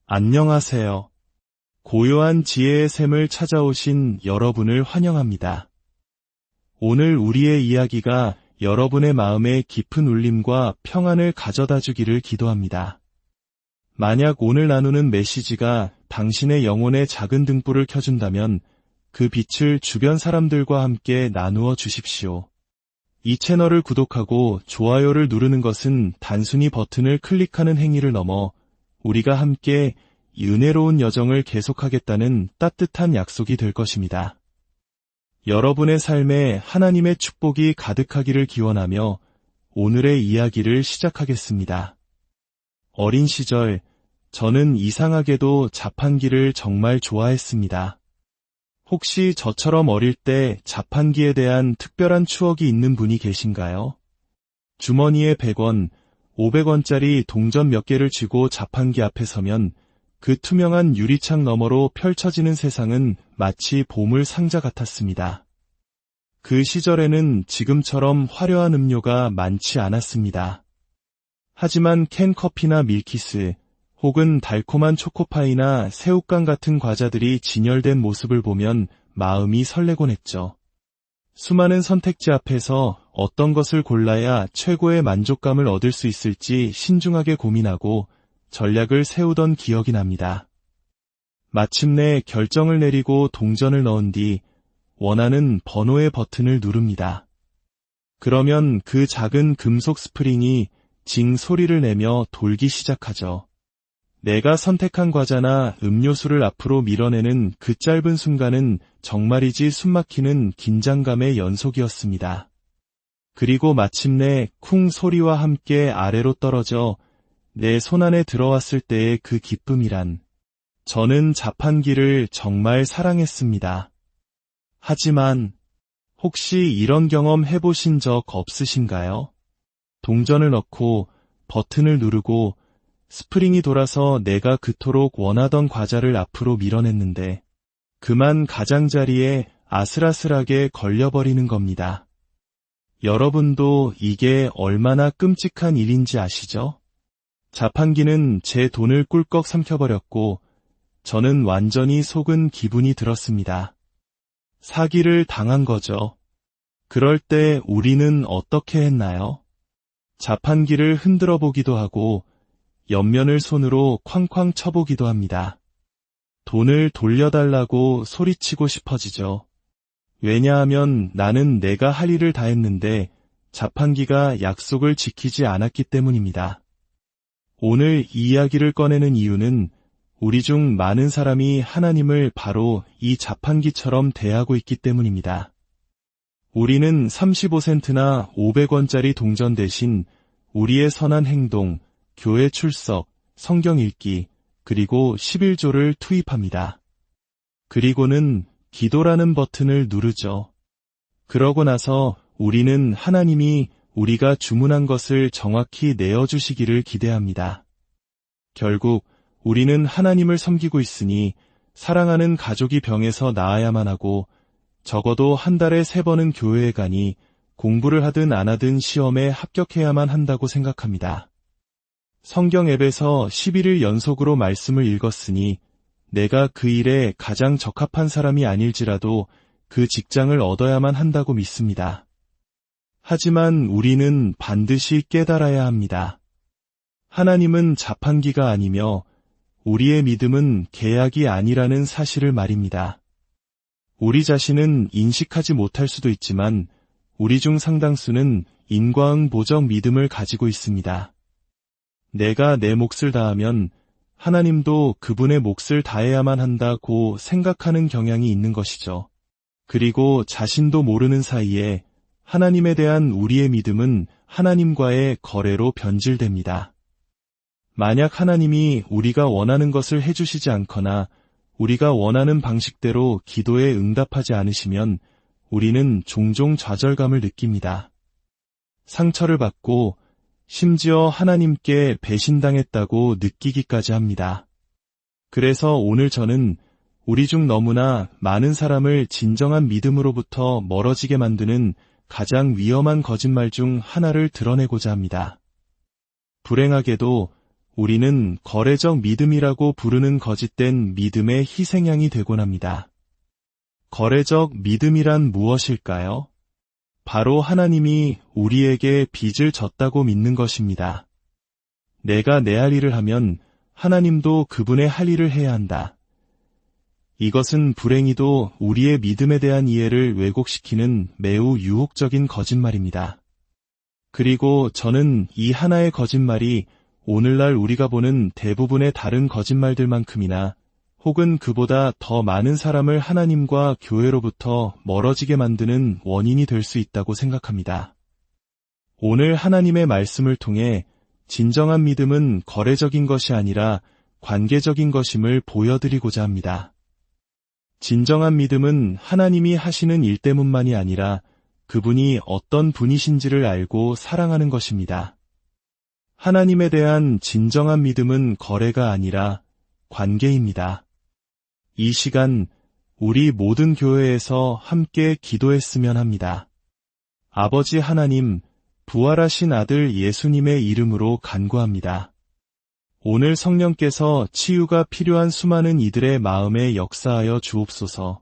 안녕하세요. 고요한 지혜의 샘을 찾아오신 여러분을 환영합니다. 오늘 우리의 이야기가 여러분의 마음에 깊은 울림과 평안을 가져다 주기를 기도합니다. 만약 오늘 나누는 메시지가 당신의 영혼의 작은 등불을 켜준다면 그 빛을 주변 사람들과 함께 나누어 주십시오. 이 채널을 구독하고 좋아요를 누르는 것은 단순히 버튼을 클릭하는 행위를 넘어 우리가 함께 이 은혜로운 여정을 계속하겠다는 따뜻한 약속이 될 것입니다. 여러분의 삶에 하나님의 축복이 가득하기를 기원하며 오늘의 이야기를 시작하겠습니다. 어린 시절, 저는 이상하게도 자판기를 정말 좋아했습니다. 혹시 저처럼 어릴 때 자판기에 대한 특별한 추억이 있는 분이 계신가요? 주머니에 100원, 500원짜리 동전 몇 개를 쥐고 자판기 앞에 서면 그 투명한 유리창 너머로 펼쳐지는 세상은 마치 보물 상자 같았습니다. 그 시절에는 지금처럼 화려한 음료가 많지 않았습니다. 하지만 캔커피나 밀키스, 혹은 달콤한 초코파이나 새우깡 같은 과자들이 진열된 모습을 보면 마음이 설레곤 했죠. 수많은 선택지 앞에서 어떤 것을 골라야 최고의 만족감을 얻을 수 있을지 신중하게 고민하고 전략을 세우던 기억이 납니다. 마침내 결정을 내리고 동전을 넣은 뒤 원하는 번호의 버튼을 누릅니다. 그러면 그 작은 금속 스프링이 징 소리를 내며 돌기 시작하죠. 내가 선택한 과자나 음료수를 앞으로 밀어내는 그 짧은 순간은 정말이지 숨막히는 긴장감의 연속이었습니다. 그리고 마침내 쿵 소리와 함께 아래로 떨어져 내 손안에 들어왔을 때의 그 기쁨이란, 저는 자판기를 정말 사랑했습니다. 하지만 혹시 이런 경험 해보신 적 없으신가요? 동전을 넣고 버튼을 누르고 스프링이 돌아서 내가 그토록 원하던 과자를 앞으로 밀어냈는데 그만 가장자리에 아슬아슬하게 걸려버리는 겁니다. 여러분도 이게 얼마나 끔찍한 일인지 아시죠? 자판기는 제 돈을 꿀꺽 삼켜버렸고 저는 완전히 속은 기분이 들었습니다. 사기를 당한 거죠. 그럴 때 우리는 어떻게 했나요? 자판기를 흔들어 보기도 하고 옆면을 손으로 쾅쾅 쳐보기도 합니다. 돈을 돌려달라고 소리치고 싶어지죠. 왜냐하면 나는 내가 할 일을 다 했는데 자판기가 약속을 지키지 않았기 때문입니다. 오늘 이 이야기를 꺼내는 이유는 우리 중 많은 사람이 하나님을 바로 이 자판기처럼 대하고 있기 때문입니다. 우리는 35센트나 500원짜리 동전 대신 우리의 선한 행동, 교회 출석, 성경 읽기, 그리고 11조를 투입합니다. 그리고는 기도라는 버튼을 누르죠. 그러고 나서 우리는 하나님이 우리가 주문한 것을 정확히 내어주시기를 기대합니다. 결국 우리는 하나님을 섬기고 있으니 사랑하는 가족이 병에서 나아야만 하고 적어도 한 달에 3번은 교회에 가니 공부를 하든 안 하든 시험에 합격해야만 한다고 생각합니다. 성경 앱에서 11일 연속으로 말씀을 읽었으니 내가 그 일에 가장 적합한 사람이 아닐지라도 그 직장을 얻어야만 한다고 믿습니다. 하지만 우리는 반드시 깨달아야 합니다. 하나님은 자판기가 아니며 우리의 믿음은 계약이 아니라는 사실을 말입니다. 우리 자신은 인식하지 못할 수도 있지만 우리 중 상당수는 인과응보적 믿음을 가지고 있습니다. 내가 내 몫을 다하면 하나님도 그분의 몫을 다해야만 한다고 생각하는 경향이 있는 것이죠. 그리고 자신도 모르는 사이에 하나님에 대한 우리의 믿음은 하나님과의 거래로 변질됩니다. 만약 하나님이 우리가 원하는 것을 해주시지 않거나 우리가 원하는 방식대로 기도에 응답하지 않으시면 우리는 종종 좌절감을 느낍니다. 상처를 받고 심지어 하나님께 배신당했다고 느끼기까지 합니다. 그래서 오늘 저는 우리 중 너무나 많은 사람을 진정한 믿음으로부터 멀어지게 만드는 가장 위험한 거짓말 중 하나를 드러내고자 합니다. 불행하게도 우리는 거래적 믿음이라고 부르는 거짓된 믿음의 희생양이 되곤 합니다. 거래적 믿음이란 무엇일까요? 바로 하나님이 우리에게 빚을 졌다고 믿는 것입니다. 내가 내 할 일을 하면 하나님도 그분의 할 일을 해야 한다. 이것은 불행히도 우리의 믿음에 대한 이해를 왜곡시키는 매우 유혹적인 거짓말입니다. 그리고 저는 이 하나의 거짓말이 오늘날 우리가 보는 대부분의 다른 거짓말들만큼이나 혹은 그보다 더 많은 사람을 하나님과 교회로부터 멀어지게 만드는 원인이 될 수 있다고 생각합니다. 오늘 하나님의 말씀을 통해 진정한 믿음은 거래적인 것이 아니라 관계적인 것임을 보여드리고자 합니다. 진정한 믿음은 하나님이 하시는 일 때문만이 아니라 그분이 어떤 분이신지를 알고 사랑하는 것입니다. 하나님에 대한 진정한 믿음은 거래가 아니라 관계입니다. 이 시간 우리 모든 교회에서 함께 기도했으면 합니다. 아버지 하나님, 부활하신 아들 예수님의 이름으로 간구합니다. 오늘 성령께서 치유가 필요한 수많은 이들의 마음에 역사하여 주옵소서.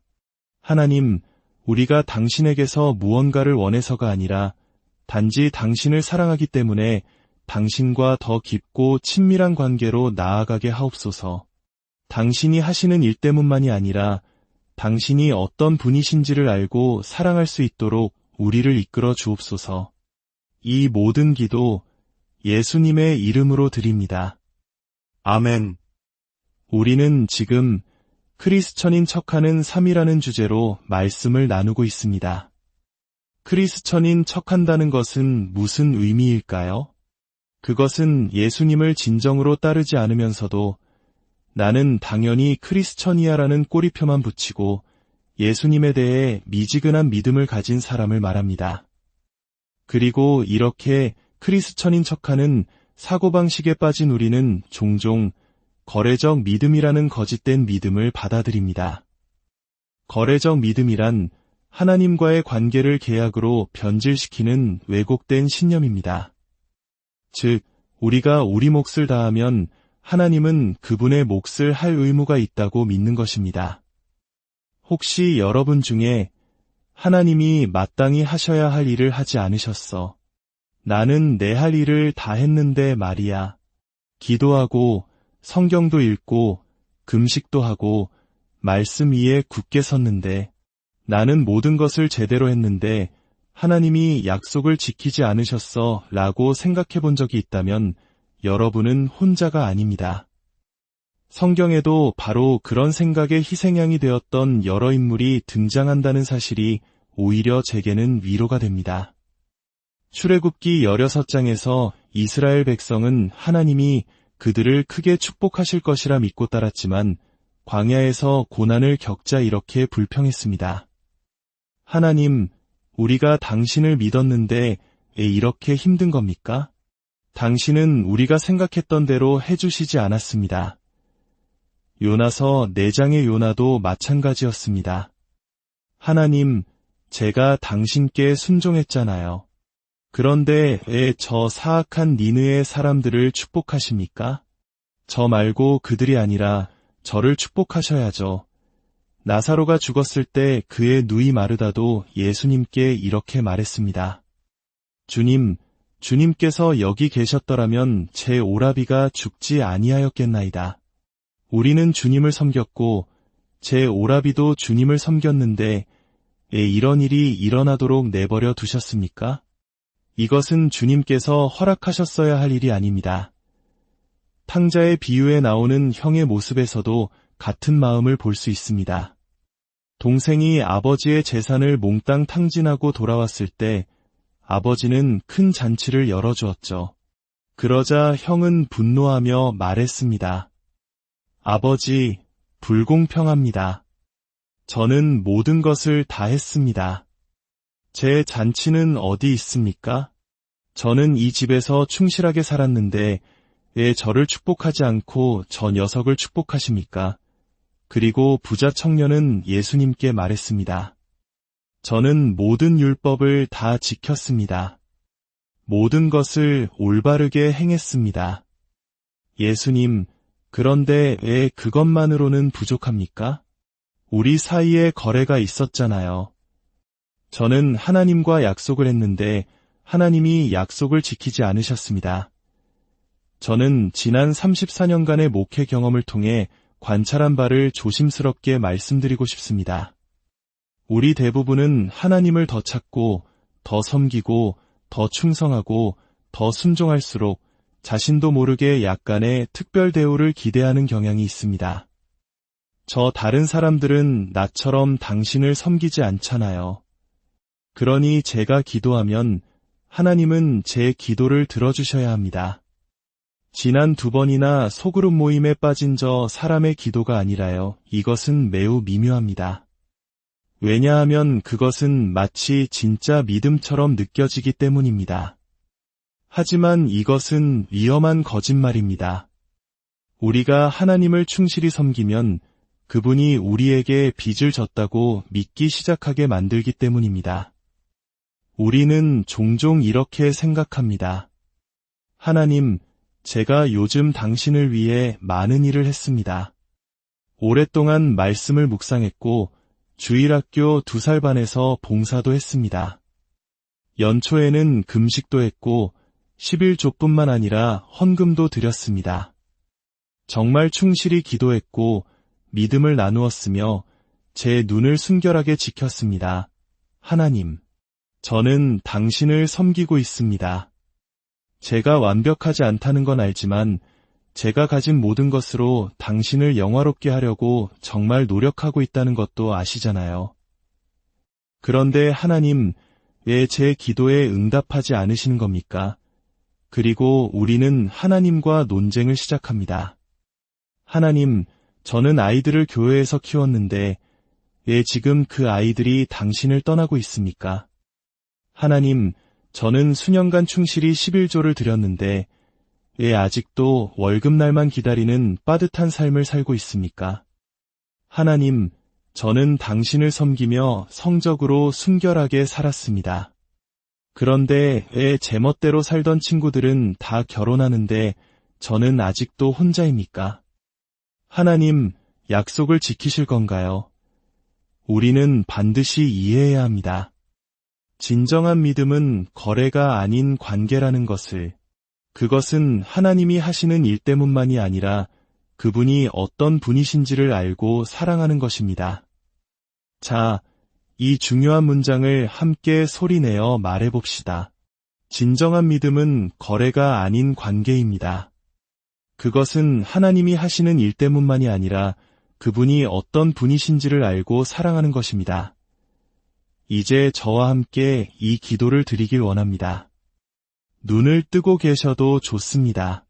하나님, 우리가 당신에게서 무언가를 원해서가 아니라 단지 당신을 사랑하기 때문에 당신과 더 깊고 친밀한 관계로 나아가게 하옵소서. 당신이 하시는 일 때문만이 아니라 당신이 어떤 분이신지를 알고 사랑할 수 있도록 우리를 이끌어 주옵소서. 이 모든 기도 예수님의 이름으로 드립니다. 아멘. 우리는 지금 크리스천인 척하는 삶이라는 주제로 말씀을 나누고 있습니다. 크리스천인 척한다는 것은 무슨 의미일까요? 그것은 예수님을 진정으로 따르지 않으면서도 나는 당연히 크리스천이야라는 꼬리표만 붙이고 예수님에 대해 미지근한 믿음을 가진 사람을 말합니다. 그리고 이렇게 크리스천인 척하는 사고방식에 빠진 우리는 종종 거래적 믿음이라는 거짓된 믿음을 받아들입니다. 거래적 믿음이란 하나님과의 관계를 계약으로 변질시키는 왜곡된 신념입니다. 즉, 우리가 우리 몫을 다하면 하나님은 그분의 몫을 할 의무가 있다고 믿는 것입니다. 혹시 여러분 중에 하나님이 마땅히 하셔야 할 일을 하지 않으셨어. 나는 내 할 일을 다 했는데 말이야. 기도하고 성경도 읽고 금식도 하고 말씀 위에 굳게 섰는데 나는 모든 것을 제대로 했는데 하나님이 약속을 지키지 않으셨어 라고 생각해 본 적이 있다면 여러분은 혼자가 아닙니다. 성경에도 바로 그런 생각의 희생양이 되었던 여러 인물이 등장한다는 사실이 오히려 제게는 위로가 됩니다. 출애굽기 16장에서 이스라엘 백성은 하나님이 그들을 크게 축복하실 것이라 믿고 따랐지만 광야에서 고난을 겪자 이렇게 불평했습니다. 하나님, 우리가 당신을 믿었는데 왜 이렇게 힘든 겁니까? 당신은 우리가 생각했던 대로 해주시지 않았습니다. 요나서 4장의 요나도 마찬가지였습니다. 하나님, 제가 당신께 순종했잖아요. 그런데 왜 저 사악한 니느의 사람들을 축복하십니까? 저 말고 그들이 아니라 저를 축복하셔야죠. 나사로가 죽었을 때 그의 누이 마르다도 예수님께 이렇게 말했습니다. 주님, 주님께서 여기 계셨더라면 제 오라비가 죽지 아니하였겠나이다. 우리는 주님을 섬겼고 제 오라비도 주님을 섬겼는데 왜 이런 일이 일어나도록 내버려 두셨습니까? 이것은 주님께서 허락하셨어야 할 일이 아닙니다. 탕자의 비유에 나오는 형의 모습에서도 같은 마음을 볼 수 있습니다. 동생이 아버지의 재산을 몽땅 탕진하고 돌아왔을 때 아버지는 큰 잔치를 열어주었죠. 그러자 형은 분노하며 말했습니다. 아버지, 불공평합니다. 저는 모든 것을 다 했습니다. 제 잔치는 어디 있습니까? 저는 이 집에서 충실하게 살았는데 왜 저를 축복하지 않고 저 녀석을 축복하십니까? 그리고 부자 청년은 예수님께 말했습니다. 저는 모든 율법을 다 지켰습니다. 모든 것을 올바르게 행했습니다. 예수님, 그런데 왜 그것만으로는 부족합니까? 우리 사이에 거래가 있었잖아요. 저는 하나님과 약속을 했는데 하나님이 약속을 지키지 않으셨습니다. 저는 지난 34년간의 목회 경험을 통해 관찰한 바를 조심스럽게 말씀드리고 싶습니다. 우리 대부분은 하나님을 더 찾고, 더 섬기고, 더 충성하고, 더 순종할수록 자신도 모르게 약간의 특별 대우를 기대하는 경향이 있습니다. 저 다른 사람들은 나처럼 당신을 섬기지 않잖아요. 그러니 제가 기도하면 하나님은 제 기도를 들어주셔야 합니다. 지난 2번이나 소그룹 모임에 빠진 저 사람의 기도가 아니라요. 이것은 매우 미묘합니다. 왜냐하면 그것은 마치 진짜 믿음처럼 느껴지기 때문입니다. 하지만 이것은 위험한 거짓말입니다. 우리가 하나님을 충실히 섬기면 그분이 우리에게 빚을 졌다고 믿기 시작하게 만들기 때문입니다. 우리는 종종 이렇게 생각합니다. 하나님, 제가 요즘 당신을 위해 많은 일을 했습니다. 오랫동안 말씀을 묵상했고 주일학교 2살 반에서 봉사도 했습니다. 연초에는 금식도 했고 11조뿐만 아니라 헌금도 드렸습니다. 정말 충실히 기도했고 믿음을 나누었으며 제 눈을 순결하게 지켰습니다. 하나님, 저는 당신을 섬기고 있습니다. 제가 완벽하지 않다는 건 알지만 제가 가진 모든 것으로 당신을 영화롭게 하려고 정말 노력하고 있다는 것도 아시잖아요. 그런데 하나님, 왜 제 기도에 응답하지 않으시는 겁니까? 그리고 우리는 하나님과 논쟁을 시작합니다. 하나님, 저는 아이들을 교회에서 키웠는데 왜 지금 그 아이들이 당신을 떠나고 있습니까? 하나님, 저는 수년간 충실히 11조를 드렸는데 왜 아직도 월급날만 기다리는 빠듯한 삶을 살고 있습니까? 하나님, 저는 당신을 섬기며 성적으로 순결하게 살았습니다. 그런데 왜 제멋대로 살던 친구들은 다 결혼하는데 저는 아직도 혼자입니까? 하나님, 약속을 지키실 건가요? 우리는 반드시 이해해야 합니다. 진정한 믿음은 거래가 아닌 관계라는 것을, 그것은 하나님이 하시는 일 때문만이 아니라 그분이 어떤 분이신지를 알고 사랑하는 것입니다. 자, 이 중요한 문장을 함께 소리내어 말해봅시다. 진정한 믿음은 거래가 아닌 관계입니다. 그것은 하나님이 하시는 일 때문만이 아니라 그분이 어떤 분이신지를 알고 사랑하는 것입니다. 이제 저와 함께 이 기도를 드리길 원합니다. 눈을 뜨고 계셔도 좋습니다.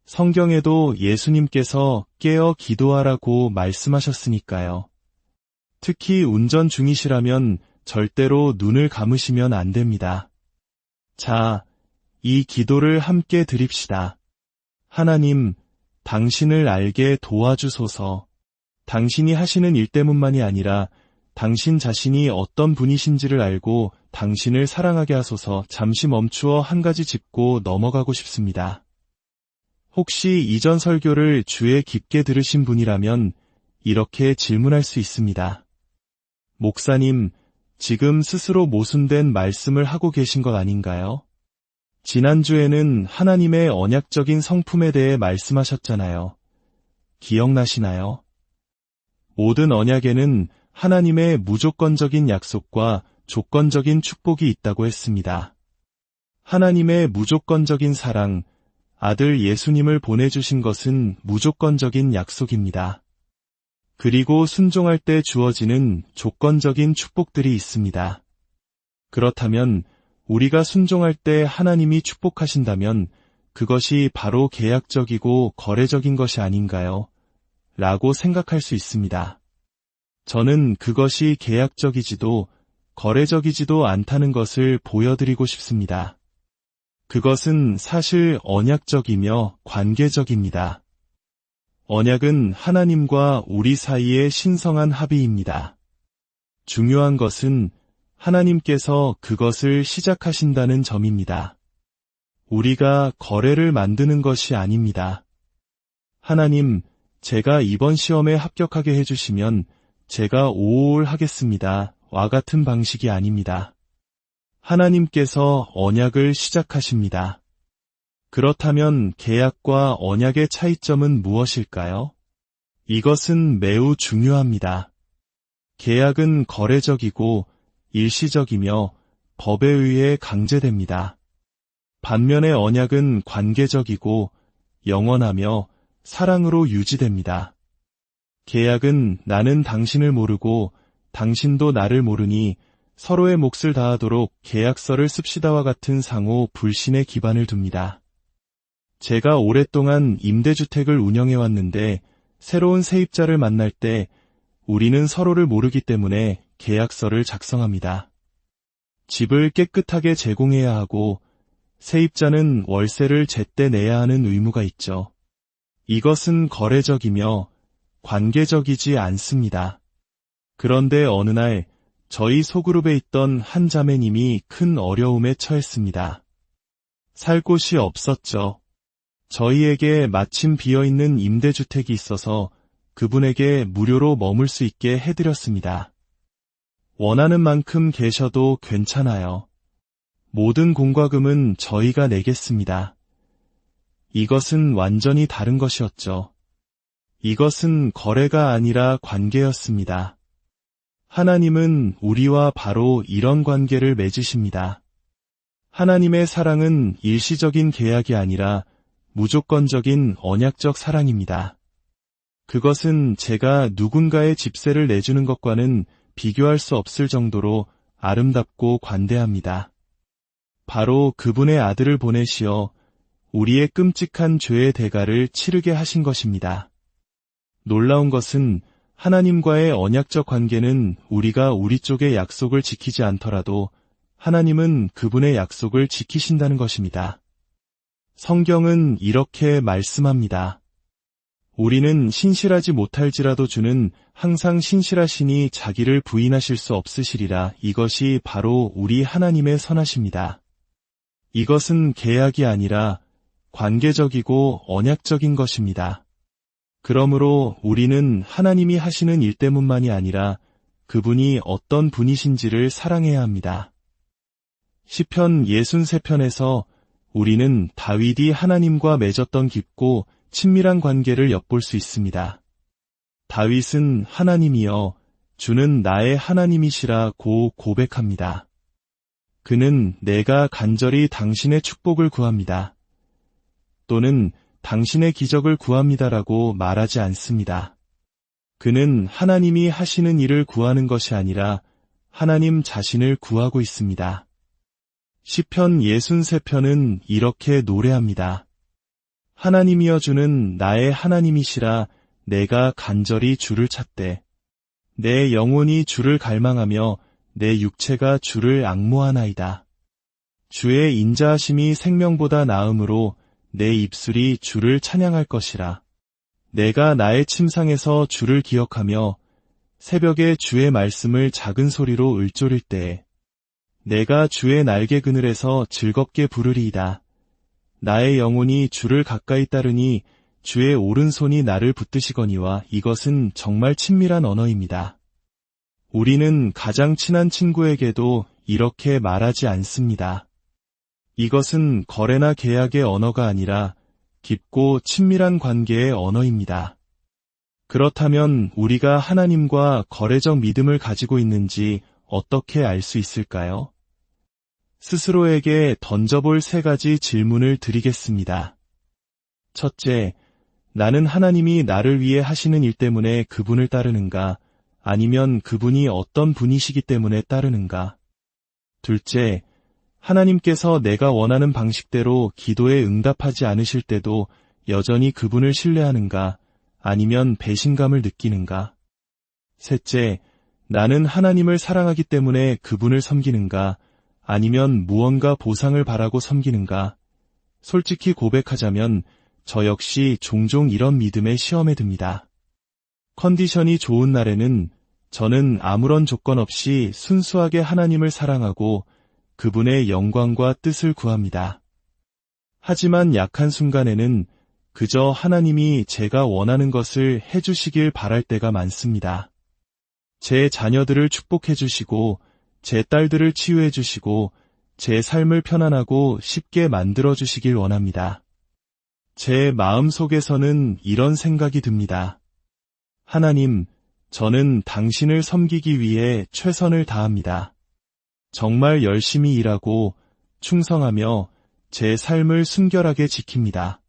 성경에도 예수님께서 깨어 기도하라고 말씀하셨으니까요. 특히 운전 중이시라면 절대로 눈을 감으시면 안 됩니다. 자, 이 기도를 함께 드립시다. 하나님, 당신을 알게 도와주소서. 당신이 하시는 일 때문만이 아니라 당신 자신이 어떤 분이신지를 알고 당신을 사랑하게 하소서. 잠시 멈추어 한 가지 짚고 넘어가고 싶습니다. 혹시 이전 설교를 주에 깊게 들으신 분이라면 이렇게 질문할 수 있습니다. 목사님, 지금 스스로 모순된 말씀을 하고 계신 것 아닌가요? 지난주에는 하나님의 언약적인 성품에 대해 말씀하셨잖아요. 기억나시나요? 모든 언약에는 하나님의 무조건적인 약속과 조건적인 축복이 있다고 했습니다. 하나님의 무조건적인 사랑, 아들 예수님을 보내주신 것은 무조건적인 약속입니다. 그리고 순종할 때 주어지는 조건적인 축복들이 있습니다. 그렇다면 우리가 순종할 때 하나님이 축복하신다면 그것이 바로 계약적이고 거래적인 것이 아닌가요? 라고 생각할 수 있습니다. 저는 그것이 계약적이지도 거래적이지도 않다는 것을 보여드리고 싶습니다. 그것은 사실 언약적이며 관계적입니다. 언약은 하나님과 우리 사이의 신성한 합의입니다. 중요한 것은 하나님께서 그것을 시작하신다는 점입니다. 우리가 거래를 만드는 것이 아닙니다. 하나님, 제가 이번 시험에 합격하게 해주시면 제가 오올 하겠습니다. 와 같은 방식이 아닙니다. 하나님께서 언약을 시작하십니다. 그렇다면 계약과 언약의 차이점은 무엇일까요? 이것은 매우 중요합니다. 계약은 거래적이고 일시적이며 법에 의해 강제됩니다. 반면에 언약은 관계적이고 영원하며 사랑으로 유지됩니다. 계약은 나는 당신을 모르고 당신도 나를 모르니 서로의 몫을 다하도록 계약서를 씁시다와 같은 상호 불신의 기반을 둡니다. 제가 오랫동안 임대주택을 운영해왔는데 새로운 세입자를 만날 때 우리는 서로를 모르기 때문에 계약서를 작성합니다. 집을 깨끗하게 제공해야 하고 세입자는 월세를 제때 내야 하는 의무가 있죠. 이것은 거래적이며 관계적이지 않습니다. 그런데 어느 날 저희 소그룹에 있던 한 자매님이 큰 어려움에 처했습니다. 살 곳이 없었죠. 저희에게 마침 비어있는 임대주택이 있어서 그분에게 무료로 머물 수 있게 해드렸습니다. 원하는 만큼 계셔도 괜찮아요. 모든 공과금은 저희가 내겠습니다. 이것은 완전히 다른 것이었죠. 이것은 거래가 아니라 관계였습니다. 하나님은 우리와 바로 이런 관계를 맺으십니다. 하나님의 사랑은 일시적인 계약이 아니라 무조건적인 언약적 사랑입니다. 그것은 제가 누군가의 집세를 내주는 것과는 비교할 수 없을 정도로 아름답고 관대합니다. 바로 그분의 아들을 보내시어 우리의 끔찍한 죄의 대가를 치르게 하신 것입니다. 놀라운 것은 하나님과의 언약적 관계는 우리가 우리 쪽의 약속을 지키지 않더라도 하나님은 그분의 약속을 지키신다는 것입니다. 성경은 이렇게 말씀합니다. 우리는 신실하지 못할지라도 주는 항상 신실하시니 자기를 부인하실 수 없으시리라. 이것이 바로 우리 하나님의 선하십니다. 이것은 계약이 아니라 관계적이고 언약적인 것입니다. 그러므로 우리는 하나님이 하시는 일 때문만이 아니라 그분이 어떤 분이신지를 사랑해야 합니다. 시편 63편에서 우리는 다윗이 하나님과 맺었던 깊고 친밀한 관계를 엿볼 수 있습니다. 다윗은 하나님이여 주는 나의 하나님이시라고 고백합니다. 그는 내가 간절히 당신의 축복을 구합니다. 또는 당신의 기적을 구합니다라고 말하지 않습니다. 그는 하나님이 하시는 일을 구하는 것이 아니라 하나님 자신을 구하고 있습니다. 시편 63편은 이렇게 노래합니다. 하나님이여 주는 나의 하나님이시라 내가 간절히 주를 찾되 내 영혼이 주를 갈망하며 내 육체가 주를 앙모하나이다. 주의 인자하심이 생명보다 나음으로 내 입술이 주를 찬양할 것이라. 내가 나의 침상에서 주를 기억하며 새벽에 주의 말씀을 작은 소리로 읊조릴 때에 내가 주의 날개 그늘에서 즐겁게 부르리이다. 나의 영혼이 주를 가까이 따르니 주의 오른손이 나를 붙드시거니와. 이것은 정말 친밀한 언어입니다. 우리는 가장 친한 친구에게도 이렇게 말하지 않습니다. 이것은 거래나 계약의 언어가 아니라 깊고 친밀한 관계의 언어입니다. 그렇다면 우리가 하나님과 거래적 믿음을 가지고 있는지 어떻게 알 수 있을까요? 스스로에게 던져볼 3가지 질문을 드리겠습니다. 첫째, 나는 하나님이 나를 위해 하시는 일 때문에 그분을 따르는가? 아니면 그분이 어떤 분이시기 때문에 따르는가? 둘째, 하나님께서 내가 원하는 방식대로 기도에 응답하지 않으실 때도 여전히 그분을 신뢰하는가? 아니면 배신감을 느끼는가? 셋째, 나는 하나님을 사랑하기 때문에 그분을 섬기는가? 아니면 무언가 보상을 바라고 섬기는가? 솔직히 고백하자면 저 역시 종종 이런 믿음의 시험에 듭니다. 컨디션이 좋은 날에는 저는 아무런 조건 없이 순수하게 하나님을 사랑하고 그분의 영광과 뜻을 구합니다. 하지만 약한 순간에는 그저 하나님이 제가 원하는 것을 해주시길 바랄 때가 많습니다. 제 자녀들을 축복해 주시고, 제 딸들을 치유해 주시고, 제 삶을 편안하고 쉽게 만들어 주시길 원합니다. 제 마음 속에서는 이런 생각이 듭니다. 하나님, 저는 당신을 섬기기 위해 최선을 다합니다. 정말 열심히 일하고 충성하며 제 삶을 순결하게 지킵니다.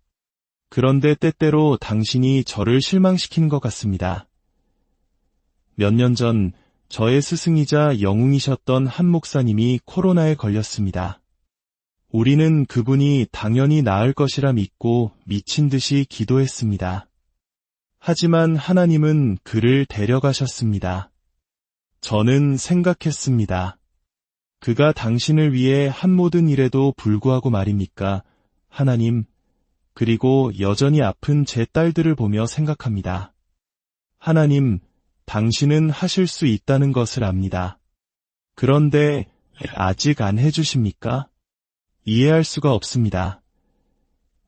그런데 때때로 당신이 저를 실망시키는 것 같습니다. 몇 년 전 저의 스승이자 영웅이셨던 한 목사님이 코로나에 걸렸습니다. 우리는 그분이 당연히 나을 것이라 믿고 미친 듯이 기도했습니다. 하지만 하나님은 그를 데려가셨습니다. 저는 생각했습니다. 그가 당신을 위해 한 모든 일에도 불구하고 말입니까? 하나님, 그리고 여전히 아픈 제 딸들을 보며 생각합니다. 하나님, 당신은 하실 수 있다는 것을 압니다. 그런데 아직 안 해주십니까? 이해할 수가 없습니다.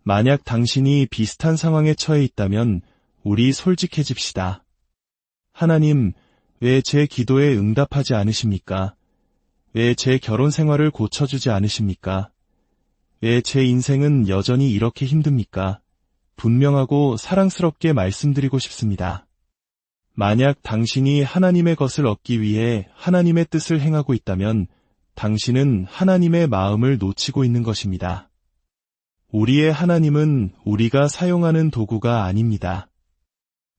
만약 당신이 비슷한 상황에 처해 있다면 우리 솔직해집시다. 하나님, 왜 제 기도에 응답하지 않으십니까? 왜 제 결혼 생활을 고쳐주지 않으십니까? 왜 제 인생은 여전히 이렇게 힘듭니까? 분명하고 사랑스럽게 말씀드리고 싶습니다. 만약 당신이 하나님의 것을 얻기 위해 하나님의 뜻을 행하고 있다면 당신은 하나님의 마음을 놓치고 있는 것입니다. 우리의 하나님은 우리가 사용하는 도구가 아닙니다.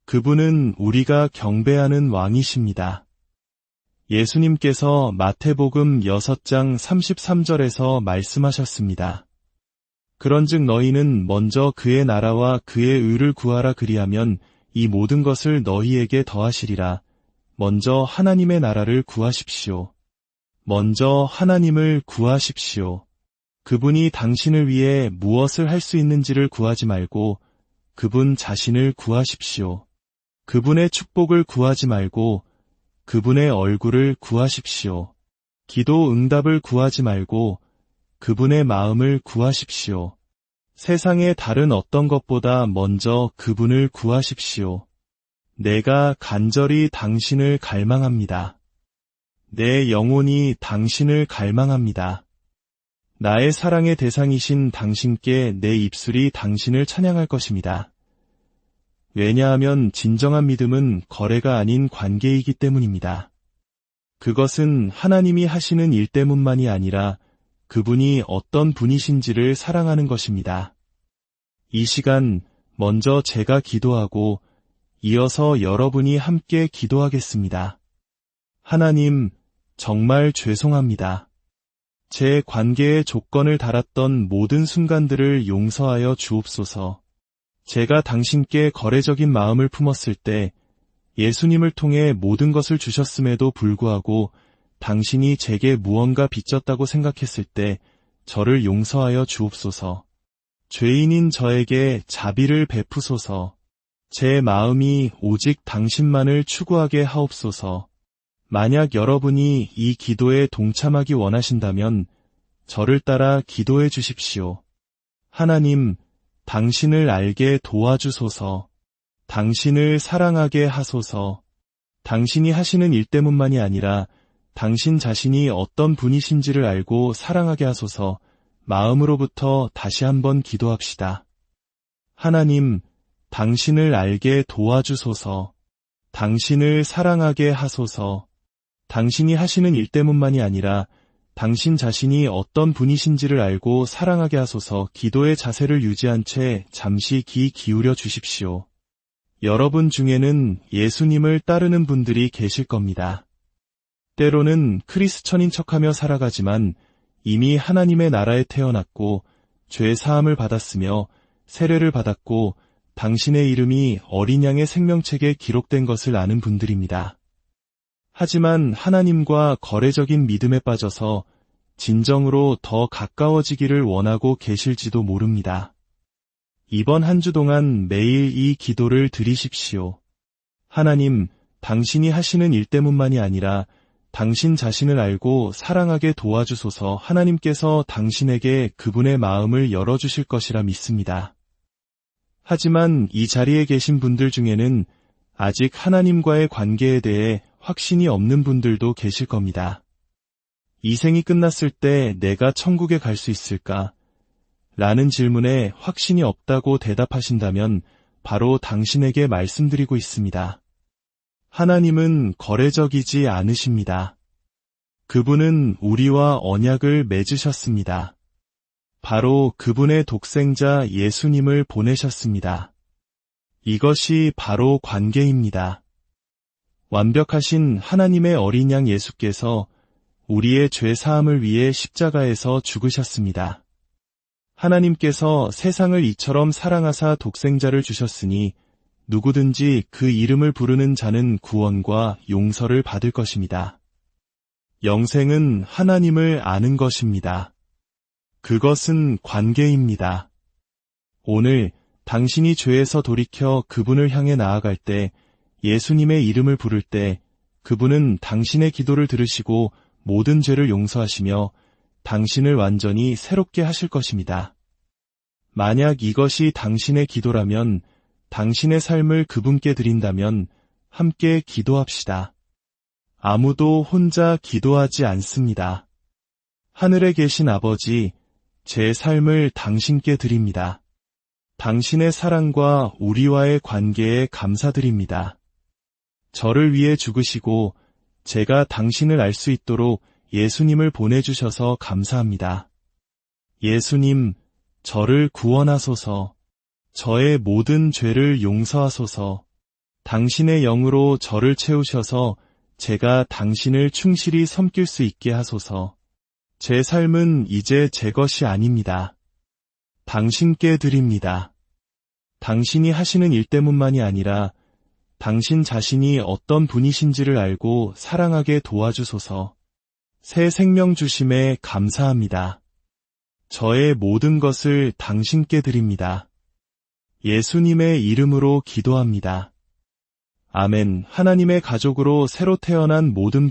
그분은 우리가 경배하는 왕이십니다. 예수님께서 마태복음 6장 33절에서 말씀하셨습니다. 그런즉 너희는 먼저 그의 나라와 그의 의를 구하라 그리하면 이 모든 것을 너희에게 더하시리라. 먼저 하나님의 나라를 구하십시오. 먼저 하나님을 구하십시오. 그분이 당신을 위해 무엇을 할 수 있는지를 구하지 말고 그분 자신을 구하십시오. 그분의 축복을 구하지 말고 그분의 얼굴을 구하십시오. 기도 응답을 구하지 말고 그분의 마음을 구하십시오. 세상의 다른 어떤 것보다 먼저 그분을 구하십시오. 내가 간절히 당신을 갈망합니다. 내 영혼이 당신을 갈망합니다. 나의 사랑의 대상이신 당신께 내 입술이 당신을 찬양할 것입니다. 왜냐하면 진정한 믿음은 거래가 아닌 관계이기 때문입니다. 그것은 하나님이 하시는 일 때문만이 아니라 그분이 어떤 분이신지를 사랑하는 것입니다. 이 시간 먼저 제가 기도하고 이어서 여러분이 함께 기도하겠습니다. 하나님, 정말 죄송합니다. 제 관계의 조건을 달았던 모든 순간들을 용서하여 주옵소서. 제가 당신께 거래적인 마음을 품었을 때 예수님을 통해 모든 것을 주셨음에도 불구하고 당신이 제게 무언가 빚졌다고 생각했을 때 저를 용서하여 주옵소서. 죄인인 저에게 자비를 베푸소서. 제 마음이 오직 당신만을 추구하게 하옵소서. 만약 여러분이 이 기도에 동참하기 원하신다면 저를 따라 기도해 주십시오. 하나님, 당신을 알게 도와주소서. 당신을 사랑하게 하소서. 당신이 하시는 일 때문만이 아니라 당신 자신이 어떤 분이신지를 알고 사랑하게 하소서. 마음으로부터 다시 한번 기도합시다. 하나님, 당신을 알게 도와주소서. 당신을 사랑하게 하소서. 당신이 하시는 일 때문만이 아니라 당신 자신이 어떤 분이신지를 알고 사랑하게 하소서. 기도의 자세를 유지한 채 잠시 귀 기울여 주십시오. 여러분 중에는 예수님을 따르는 분들이 계실 겁니다. 때로는 크리스천인 척하며 살아가지만 이미 하나님의 나라에 태어났고 죄 사함을 받았으며 세례를 받았고 당신의 이름이 어린 양의 생명책에 기록된 것을 아는 분들입니다. 하지만 하나님과 거래적인 믿음에 빠져서 진정으로 더 가까워지기를 원하고 계실지도 모릅니다. 이번 한 주 동안 매일 이 기도를 드리십시오. 하나님, 당신이 하시는 일 때문만이 아니라 당신 자신을 알고 사랑하게 도와주소서. 하나님께서 당신에게 그분의 마음을 열어주실 것이라 믿습니다. 하지만 이 자리에 계신 분들 중에는 아직 하나님과의 관계에 대해 확신이 없는 분들도 계실 겁니다. 이 생이 끝났을 때 내가 천국에 갈 수 있을까? 라는 질문에 확신이 없다고 대답하신다면 바로 당신에게 말씀드리고 있습니다. 하나님은 거래적이지 않으십니다. 그분은 우리와 언약을 맺으셨습니다. 바로 그분의 독생자 예수님을 보내셨습니다. 이것이 바로 관계입니다. 완벽하신 하나님의 어린 양 예수께서 우리의 죄 사함을 위해 십자가에서 죽으셨습니다. 하나님께서 세상을 이처럼 사랑하사 독생자를 주셨으니 누구든지 그 이름을 부르는 자는 구원과 용서를 받을 것입니다. 영생은 하나님을 아는 것입니다. 그것은 관계입니다. 오늘 당신이 죄에서 돌이켜 그분을 향해 나아갈 때, 예수님의 이름을 부를 때 그분은 당신의 기도를 들으시고 모든 죄를 용서하시며 당신을 완전히 새롭게 하실 것입니다. 만약 이것이 당신의 기도라면, 당신의 삶을 그분께 드린다면 함께 기도합시다. 아무도 혼자 기도하지 않습니다. 하늘에 계신 아버지, 제 삶을 당신께 드립니다. 당신의 사랑과 우리와의 관계에 감사드립니다. 저를 위해 죽으시고 제가 당신을 알 수 있도록 예수님을 보내주셔서 감사합니다. 예수님, 저를 구원하소서. 저의 모든 죄를 용서하소서. 당신의 영으로 저를 채우셔서 제가 당신을 충실히 섬길 수 있게 하소서. 제 삶은 이제 제 것이 아닙니다. 당신께 드립니다. 당신이 하시는 일 때문만이 아니라 당신 자신이 어떤 분이신지를 알고 사랑하게 도와주소서. 새 생명 주심에 감사합니다. 저의 모든 것을 당신께 드립니다. 예수님의 이름으로 기도합니다. 아멘. 하나님의 가족으로 새로 태어난 모든